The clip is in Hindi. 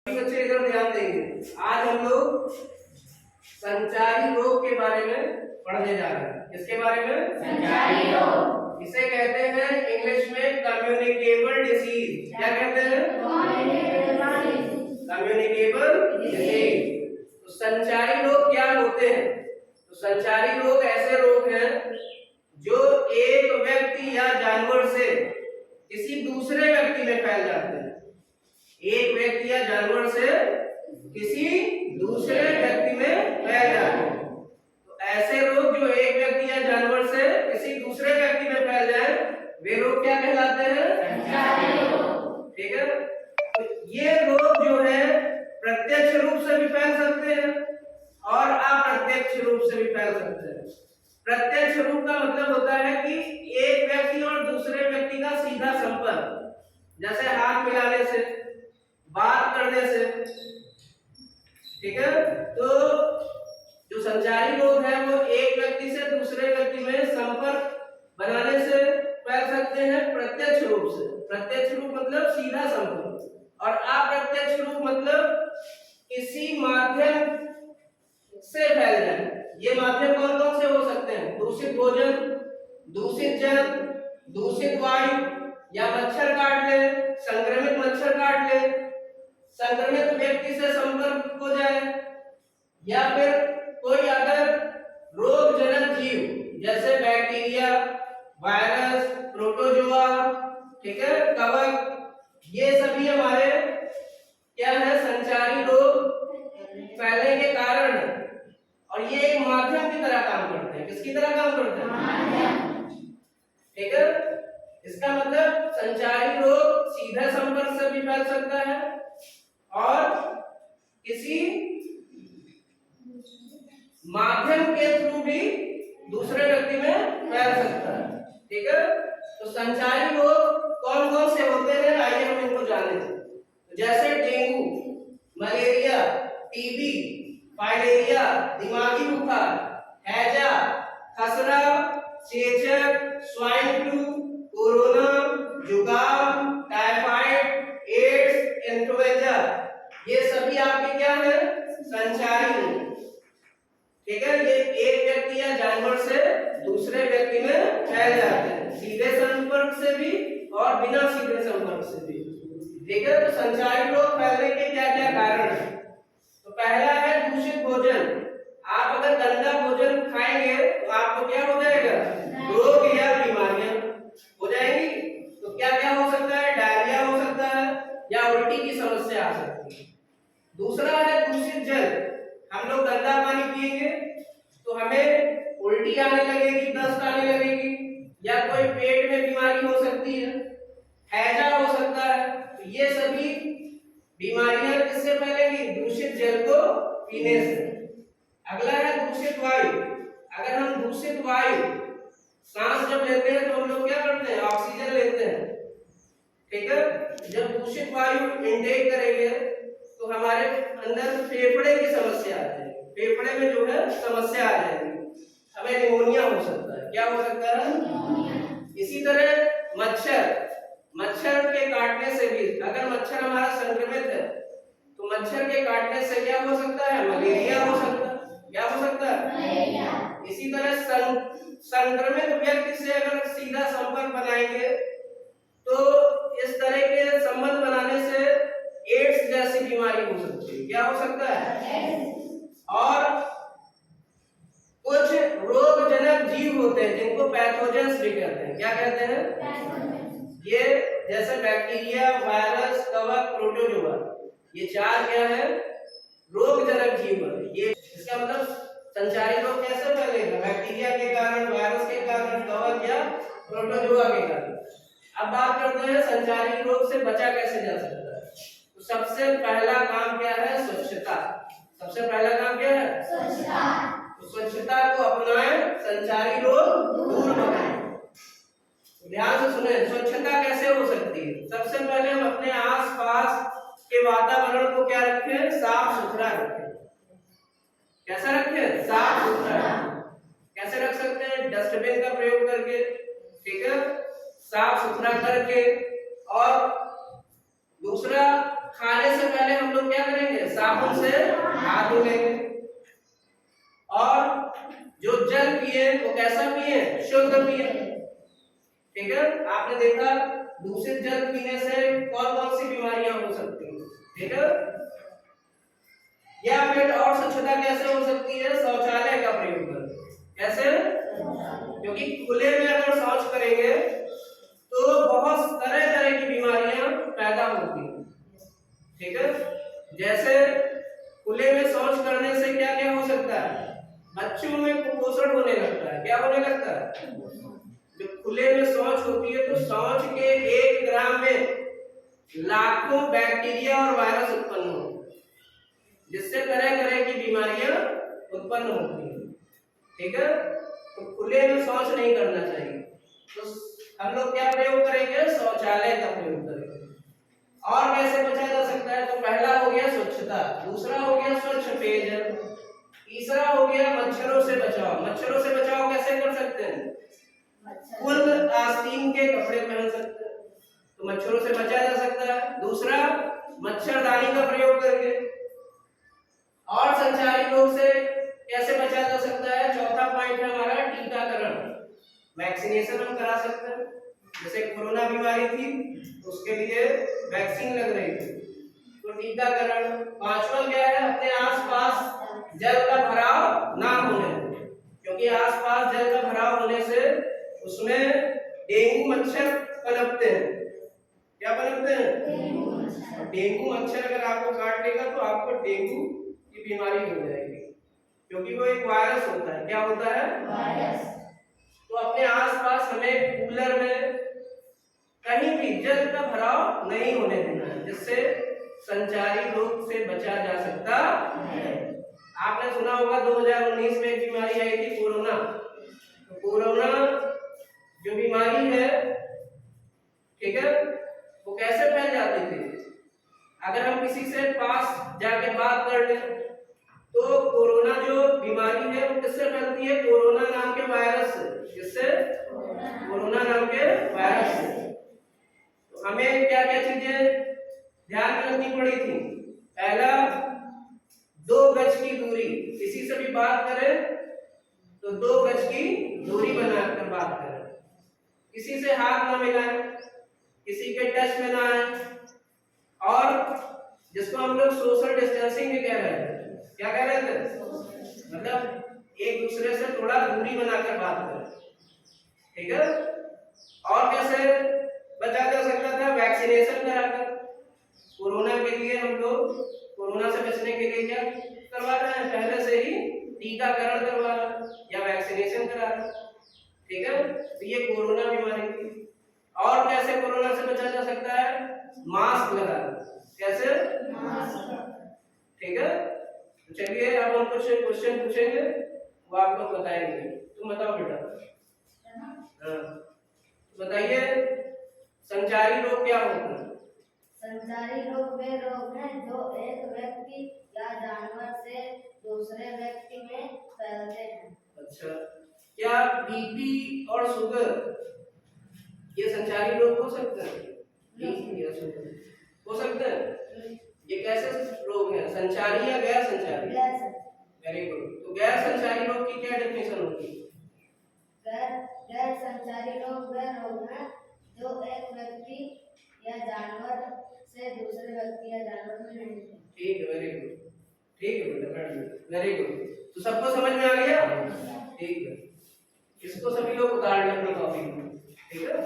बच्चे इधर ध्यान देंगे। आज हम लोग संचारी रोग के बारे में पढ़ने जा रहे हैं। किसके बारे में? संचारी रोग। इसे कहते हैं इंग्लिश में कम्युनिकेबल डिसीज। क्या कहते हैं? Communicable disease. तो संचारी रोग क्या होते हैं? तो संचारी रोग ऐसे रोग हैं जो एक व्यक्ति या जानवर से किसी दूसरे व्यक्ति में फैल जाते हैं। एक व्यक्ति या जानवर से किसी दूसरे व्यक्ति में फैल जाते हैं। तो ऐसे रोग जो एक व्यक्ति या जानवर से किसी दूसरे व्यक्ति में फैल जाए वे रोग क्या कहलाते हैं? संचारी रोग। ठीक है। तो ये रोग जो है प्रत्यक्ष रूप से भी फैल सकते हैं और अप्रत्यक्ष रूप से भी फैल सकते हैं। प्रत्यक्ष रूप का मतलब होता है कि एक व्यक्ति और दूसरे व्यक्ति का सीधा संपर्क, जैसे हाथ मिलाने से, बात करने से। ठीक है। तो जो संचारी रोग है वो एक व्यक्ति से दूसरे व्यक्ति में संपर्क बनाने से फैल सकते हैं प्रत्यक्ष रूप से। प्रत्यक्ष रूप मतलब सीधा संपर्क, और अप्रत्यक्ष रूप मतलब किसी माध्यम से फैल जाए। ये माध्यम कौन कौन से हो सकते हैं? दूषित भोजन, दूषित जल, दूषित वायु, या मच्छर काट ले, संक्रमित मच्छर काट ले, संक्रमित व्यक्ति से संपर्क हो जाए, या फिर कोई अगर रोगजनक जीव जैसे बैक्टीरिया, वायरस, प्रोटोजोआ, ठीक है, कवक, ये सभी हमारे क्या है? संचारी रोग फैलने के कारण है। और ये एक माध्यम की तरह काम करते हैं। किसकी तरह काम करते हैं? ठीक है। इसका मतलब संचारी रोग सीधा संपर्क से भी फैल सकता है और किसी माध्यम के थ्रू भी दूसरे व्यक्ति में फैल सकता है। ठीक है। तो संचारी रोग कौन कौन से होते हैं, आइए हम इनको जानें। जैसे डेंगू, मलेरिया, टीबी, फाइलेरिया, दिमागी बुखार, हैजा, खसरा, चेचक, स्वाइन फ्लू, कोरोना, जुकाम, टाइफाइड, एड्स, इन्फ्लुएंजा, ये सभी आपके क्या है? संचारी रोग। ठीक है। ये एक व्यक्ति या जानवर से दूसरे व्यक्ति में फैल जाते हैं, सीधे संपर्क से भी और बिना सीधे संपर्क से भी। ठीक है। तो संचारी रोग फैलने के क्या क्या कारण है? तो पहला है दूषित भोजन। आप अगर गंदा भोजन खाएंगे तो आपको क्या हो जाएगा? रोग या बीमारियां हो जाएंगी। तो क्या क्या हो सकता है? डायरिया हो सकता है या उल्टी की समस्या आ सकती है। दूसरा है दूषित जल। हम लोग गंदा पानी पिएंगे तो हमें उल्टी आने लगेगी, दस्त आने लगेगी, या कोई पेट में बीमारी हो सकती है, हैजा हो सकता है। तो ये सभी बीमारियां किससे फैलेंगी? दूषित जल को पीने से। अगला है दूषित वायु। अगर हम दूषित वायु सांस जब लेते हैं तो हम लोग क्या करते हैं? ऑक्सीजन लेते हैं। ठीक है। जब दूषित वायु इनटेक करेंगे तो हमारे अंदर फेफड़े की समस्या आ जाएगी। फेफड़े में जो है समस्या आ जाएगी, हमें निमोनिया हो सकता है। क्या हो सकता है? इसी तरह मच्छर के काटने से भी, अगर मच्छर हमारा संक्रमित है तो मच्छर के काटने से क्या हो सकता है? मलेरिया हो सकता है। क्या हो सकता है? इसी तरह संक्रमित व्यक्ति से अगर सीधा संपर्क बनाएंगे तो इस तरह के संबंध बनाने से एड्स जैसी बीमारी हो सकती है। क्या हो सकता है? और कुछ रोगजनक जीव होते हैं जिनको पैथोजेंस भी कहते हैं। क्या कहते हैं? ये जैसे बैक्टीरिया, वायरस, कवक, प्रोटोजोआ, ये चार क्या है? रोगजनक जीव है। ये इसका मतलब संचारी रोग कैसे फैलेगा? बैक्टीरिया के कारण, वायरस के कारण, कवक या प्रोटोजोआ के कारण। अब बात करते हैं संचारी रोग से बचा कैसे जा सकता है। तो सबसे पहला काम क्या है? स्वच्छता। सबसे पहला काम क्या है? स्वच्छता। तो स्वच्छता को अपनाएं, संचारी रोग दूर भगाएं। ध्यान से सुने, स्वच्छता कैसे हो सकती है? सबसे पहले हम अपने आसपास के वातावरण को क्या रखें? साफ सुथरा रखें। कैसा रखें? साफ सुथरा। कैसे रख सकते हैं? डस्टबिन का प्रयोग करके। ठीक है। साफ सुथरा करके। और दूसरा, खाने से पहले हम लोग क्या करेंगे, साबुन से हाथ धो लेंगे। और जो जल पिए वो कैसा पिए, शुद्ध पिए। ठीक है, आपने देखा दूषित जल पीने से कौन कौन सी बीमारियां हो सकती हैं। ठीक है, या फिर और स्वच्छता कैसे हो सकती है, शौचालय का प्रयोग करके। कैसे, क्योंकि खुले में अगर शौच करेंगे तो बहुत तरह तरह की बीमारियां पैदा होती हैं। ठीक है, जैसे खुले में शौच करने से क्या क्या हो सकता है, बच्चों में कुपोषण होने लगता है। क्या होने लगता है, जब खुले में शौच होती है तो शौच के 1 ग्राम में लाखों बैक्टीरिया और वायरस उत्पन्न होते हैं, जिससे तरह तरह की बीमारियां उत्पन्न होती हैं। ठीक है, तो खुले में शौच नहीं करना चाहिए। तो हम लोग क्या प्रयोग करेंगे, शौचालय का प्रयोग करेंगे। और कैसे बचा जा सकता है, तो पहला हो गया स्वच्छता, दूसरा हो गया स्वच्छ पेयजल, तीसरा हो गया मच्छरों से बचाव। मच्छरों से बचाव कैसे कर सकते हैं, फुल आस्तीन के कपड़े पहन सकते हैं, तो मच्छरों से बचा जा सकता है। दूसरा, मच्छरदानी का प्रयोग करके। और संचारी रोग से कैसे बचा जा सकता है, चौथा पॉइंट है हमारा टीकाकरण। वैक्सीनेशन हम करा सकते हैं, जैसे कोरोना बीमारी थी तो उसके लिए वैक्सीन लग रही थी, तो टीकाकरण। पांचवा क्या है, अपने आसपास जल का भराव ना होने दें, क्योंकि आसपास जल का भराव होने से उसमें डेंगू मच्छर पनपते हैं। क्या पनपते हैं, डेंगू मच्छर अगर आपको काट लेगा तो आपको डेंगू की बीमारी हो जाएगी, क्योंकि वो एक वायरस होता है। क्या होता है, वायरस। तो अपने आसपास हमें कूलर में कहीं भी जल का भराव नहीं होने देना है, जिससे संचारी रोग से बचा जा सकता है। आपने सुना होगा 2019 में एक बीमारी आई थी, कोरोना। तो कोरोना जो बीमारी है, ठीक है, वो कैसे फैल जाती थी, अगर हम किसी से पास जाके बात कर ले तो कोरोना जो बीमारी है वो किससे फैलती है, कोरोना नाम के वायरस से। किससे, कोरोना नाम के वायरस से। तो हमें क्या क्या चीजें ध्यान में रखनी पड़ी थी, पहला 2 गज की दूरी, किसी से भी बात करें तो 2 गज की दूरी बनाकर बात करें, किसी से हाथ ना मिलाएं, किसी के टच में ना आए, और जिसको हम लोग सोशल डिस्टेंसिंग भी कह रहे थे। क्या कह रहे थे, मतलब एक दूसरे से थोड़ा दूरी बनाकर बात करें। ठीक है, और कैसे बचा जा सकता था, वैक्सीनेशन कराकर। कोरोना के लिए हम लोग कोरोना से बचने के लिए क्या करवा रहे हैं, पहले से ही टीकाकरण करवा रहे हैं या वैक्सीनेशन करा रहे हैं। ठीक है, तो ये कोरोना बीमारी थी। और कैसे कोरोना से बचा जा सकता है, मास्क लगाना। कैसे, मास्क। ठीक है, तो चलिए अब हम कुछ क्वेश्चन पूछेंगे, वो आपको बताएंगे। तुम बताओ बेटा। हाँ, बताइए संचारी रोग क्या होता है। संचारी रोग वे रोग हैं जो एक व्यक्ति या जानवर से दूसरे व्यक्ति में फैलते हैं। अच्छा, क्या बीपी और शुगर ये संचारी रोग हो सकते हैं, बीपी या शुगर हो सकते हैं। ये कैसे रोग हैं, संचारी या गैर संचारी। Very good. तो गैर संचारी रोग की क्या डेफिनेशन होगी, गैर संचारी रोग वे रोग हैं जो एक व्यक्ति या जानवर से दूसरे व्यक्ति या जानवर में नहीं होते। ठीक है, वेरी गुड। ठीक है बेटा, वेरी गुड। तो सबको समझ में आ गया, ठीक है। इसको सभी लोग उतार लें अपनी कॉपी में। ठीक है।